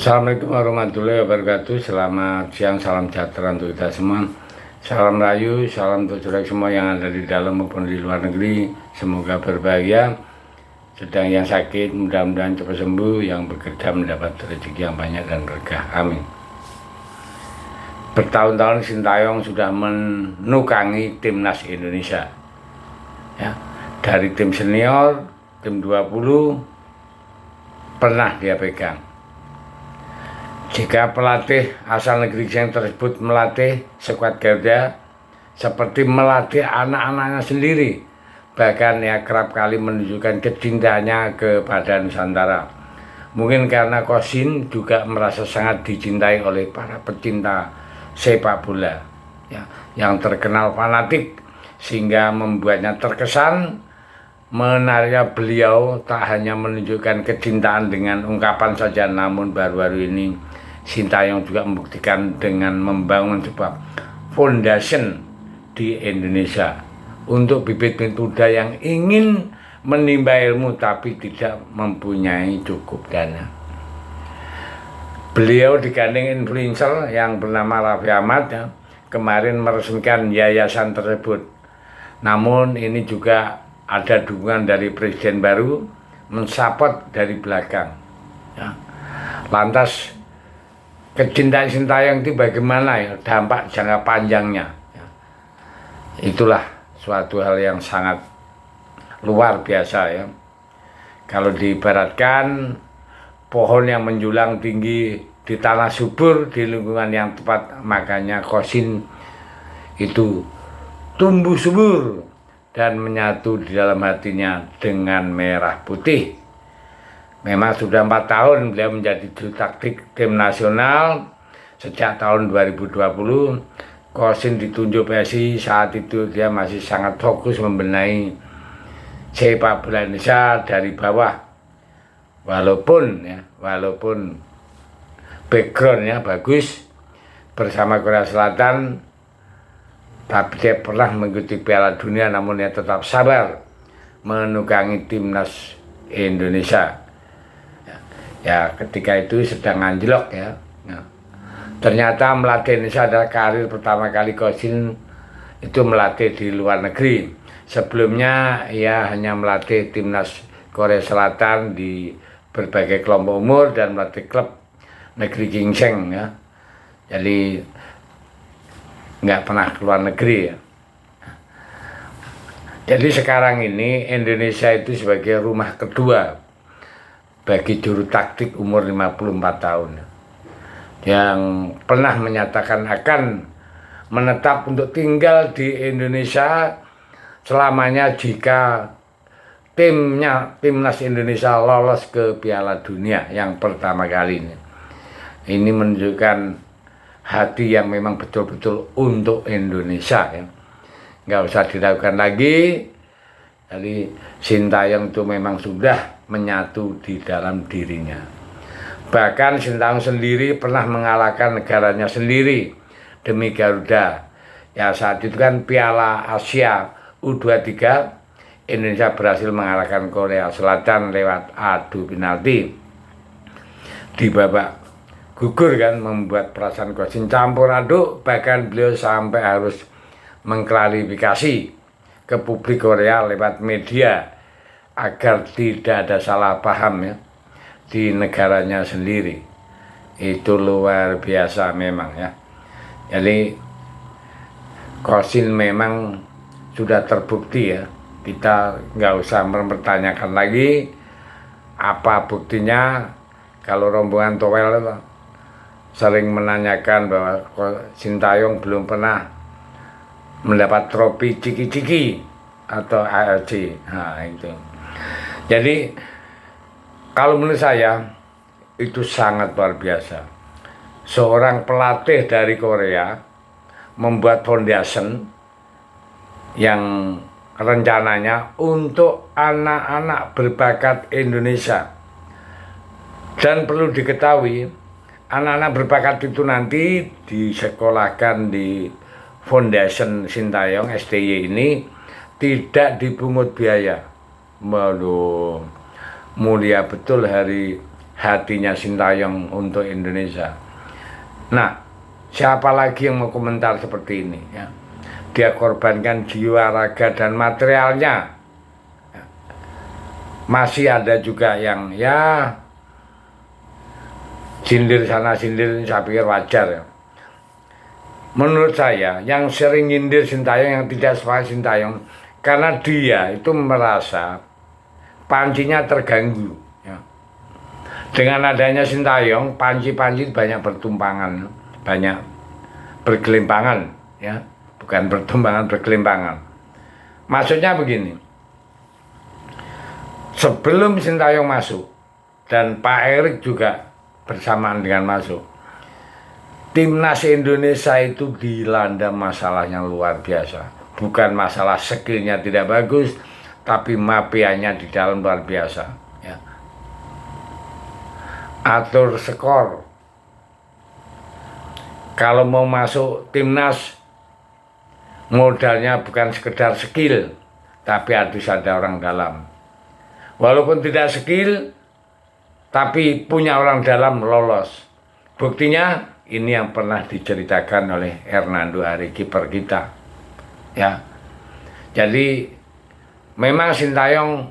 Assalamualaikum warahmatullahi wabarakatuh. Selamat siang, salam sejahtera untuk kita semua. Salam rayu, salam untuk saudara semua yang ada di dalam maupun di luar negeri. Semoga berbahagia. Sedang yang sakit mudah-mudahan cepat sembuh, yang bekerja mendapat rezeki yang banyak dan berkah. Amin. Bertahun-tahun Sintayong sudah menukangi timnas Indonesia. Ya, dari tim senior, tim 20 pernah dia pegang. Jika pelatih asal negeri yang tersebut melatih skuad Garuda seperti melatih anak-anaknya sendiri, bahkan ya kerap kali menunjukkan kecintaannya kepada Nusantara. Mungkin karena Kosin juga merasa sangat dicintai oleh para pecinta sepak bola ya, yang terkenal fanatik, sehingga membuatnya terkesan. Menariknya beliau tak hanya menunjukkan kecintaan dengan ungkapan saja, namun baru-baru ini Sintayong juga membuktikan dengan membangun sebuah foundation di Indonesia untuk bibit-bibit muda yang ingin menimba ilmu tapi tidak mempunyai cukup dana. Beliau digandeng influencer yang bernama Raffi Ahmad ya, kemarin meresmikan yayasan tersebut. Namun ini juga ada dukungan dari presiden baru mensupport dari belakang ya. Lantas kecintaan Sintayong itu bagaimana ya, dampak jangka panjangnya ya. Itulah suatu hal yang sangat luar biasa ya. Kalau diibaratkan pohon yang menjulang tinggi di tanah subur di lingkungan yang tepat, makanya Kosin itu tumbuh subur dan menyatu di dalam hatinya dengan merah putih. Memang sudah 4 tahun beliau menjadi juru taktik tim nasional. Sejak tahun 2020 Kosin ditunjuk PSSI. Saat itu dia masih sangat fokus membenahi sepak bola Indonesia dari bawah. Walaupun backgroundnya bagus bersama Korea Selatan, tapi dia pernah mengikuti Piala Dunia, namun dia tetap sabar menukangi timnas Indonesia. Ya, ketika itu sedang anjlok ya. Ternyata melatih Indonesia adalah karir pertama kali Kosin itu melatih di luar negeri. Sebelumnya ia hanya melatih timnas Korea Selatan di berbagai kelompok umur dan melatih klub negeri gingseng ya. Jadi nggak pernah keluar negeri ya. Jadi sekarang ini Indonesia itu sebagai rumah kedua bagi juru taktik umur 54 tahun yang pernah menyatakan akan menetap untuk tinggal di Indonesia selamanya jika timnas Indonesia lolos ke Piala Dunia yang pertama kali ini. Ini menunjukkan hati yang memang betul-betul untuk Indonesia ya. Nggak usah diragukan lagi. Jadi Sintayong itu memang sudah menyatu di dalam dirinya. Bahkan Sintayong sendiri pernah mengalahkan negaranya sendiri demi Garuda. Ya saat itu kan Piala Asia U23, Indonesia berhasil mengalahkan Korea Selatan lewat adu penalti. Di babak gugur kan, membuat perasaan Kosin campur aduk, bahkan beliau sampai harus mengklarifikasi ke publik Korea lewat media agar tidak ada salah paham ya di negaranya sendiri. Itu luar biasa memang ya. Jadi Kosin memang sudah terbukti ya. Kita nggak usah mempertanyakan lagi apa buktinya. Kalau rombongan Towel sering menanyakan bahwa Sintayong belum pernah mendapat trofi ciki-ciki atau AFC. Nah itu. Jadi kalau menurut saya itu sangat luar biasa. Seorang pelatih dari Korea membuat foundation yang rencananya untuk anak-anak berbakat Indonesia. Dan perlu diketahui, anak-anak berbakat itu nanti disekolahkan di Foundation Sintayong STY ini tidak dipungut biaya. Waduh, mulia betul hatinya Sintayong untuk Indonesia. Nah, siapa lagi yang mau komentar seperti ini ya? Dia korbankan jiwa, raga, dan materialnya. Masih ada juga yang ya sindir sana sindir ini, saya pikir wajar ya. Menurut saya yang sering nyindir Sintayong, yang tidak suka Sintayong, karena dia itu merasa pancinya terganggu ya. Dengan adanya Sintayong, panci-panci banyak bertumpangan, banyak bergelimpangan ya, bukan bertumpangan, bergelimpangan. Maksudnya begini, sebelum Sintayong masuk dan Pak Erik juga bersamaan dengan masuk, timnas Indonesia itu dilanda masalah yang luar biasa. Bukan masalah skillnya tidak bagus, tapi mafianya di dalam luar biasa ya. Atur skor, kalau mau masuk timnas modalnya bukan sekedar skill, tapi harus ada orang dalam. Walaupun tidak skill, tapi punya orang dalam lolos. Buktinya ini yang pernah diceritakan oleh Hernando Ari, kiper kita ya. Jadi memang Sintayong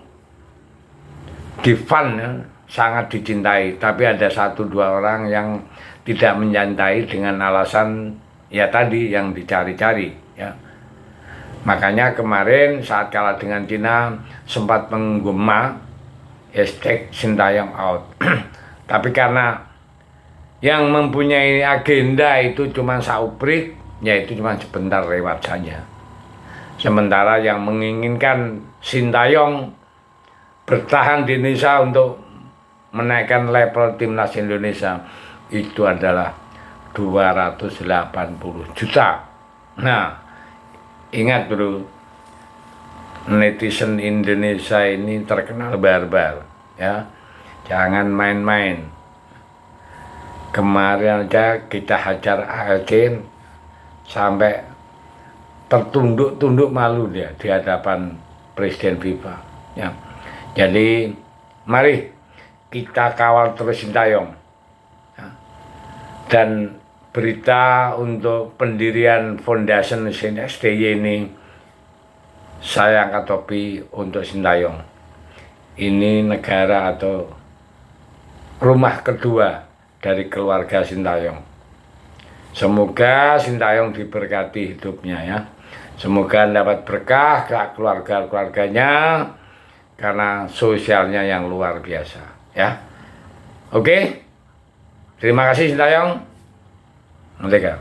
di fan ya, sangat dicintai, tapi ada 1-2 orang yang tidak mencintai dengan alasan ya tadi yang dicari-cari ya. Makanya kemarin saat kalah dengan Cina sempat menggema hashtag Sintayong out. Tapi karena yang mempunyai agenda itu cuma sauprit, yaitu cuma sebentar lewat saja. Sementara yang menginginkan Sintayong bertahan di Indonesia untuk menaikkan level timnas Indonesia itu adalah 280 juta. Nah, ingat bro, netizen Indonesia ini terkenal barbar ya. Jangan main-main. Kemarin aja kita hajar ALC sampai tertunduk-tunduk malu dia di hadapan Presiden FIFA ya. Jadi mari kita kawal terus Sintayong ya. Dan berita untuk pendirian Foundation STY ini saya angkat topi untuk Sintayong. Ini negara atau rumah kedua dari keluarga Sintayong. Semoga Sintayong diberkati hidupnya ya. Semoga dapat berkah ke keluarga-keluarganya karena sosialnya yang luar biasa ya. Oke. Terima kasih Sintayong. Merdeka.